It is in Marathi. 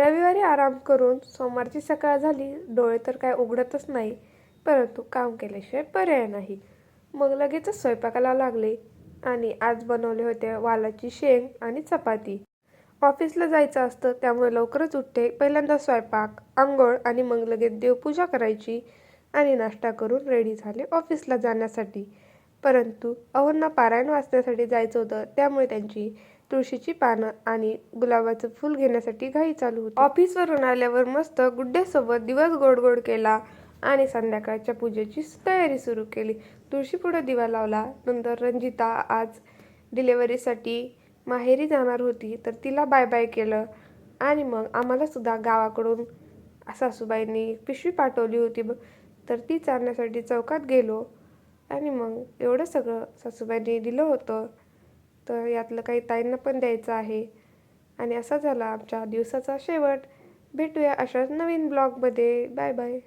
रविवारी आराम करून सोमवारची सकाळ झाली. डोळे तर काय उघडतच नाही, परंतु काम केल्याशिवाय पर्याय नाही. मग लगेचच स्वयंपाकाला लागले आणि आज बनवले होते वालाची शेंग आणि चपाती. ऑफिसला जायचं असतं त्यामुळे लवकरच उठते. पहिल्यांदा स्वयंपाक, अंघोळ आणि मग लगेच देवपूजा करायची आणि नाश्ता करून रेडी झाले ऑफिसला जाण्यासाठी. परंतु अहोंना पारायण वाचण्यासाठी जायचं होतं, त्यामुळे त्यांची तुळशीची पानं आणि गुलाबाचं फूल घेण्यासाठी घाई चालू होती. ऑफिसवरून आल्यावर मस्त गुड्डेसोबत दिवस गोड गोड केला आणि संध्याकाळच्या पूजेची तयारी सुरू केली. तुळशीपुढं दिवा लावला. नंतर रंजिता आज डिलेव्हरीसाठी माहेरी जाणार होती, तर तिला बाय बाय केलं आणि मग आम्हाला सुद्धा गावाकडून सासूबाईंनी पिशवी पाठवली होती, तर ती चालण्यासाठी चौकात गेलो आणि मग एवढं सगळं सासूबाईंनी दिलं होतं. तर यातलं काही ताईंना पण द्यायचं आहे. आणि असा झाला आमच्या दिवसाचा शेवट. भेटूया अशाच नवीन ब्लॉगमध्ये. Bye bye.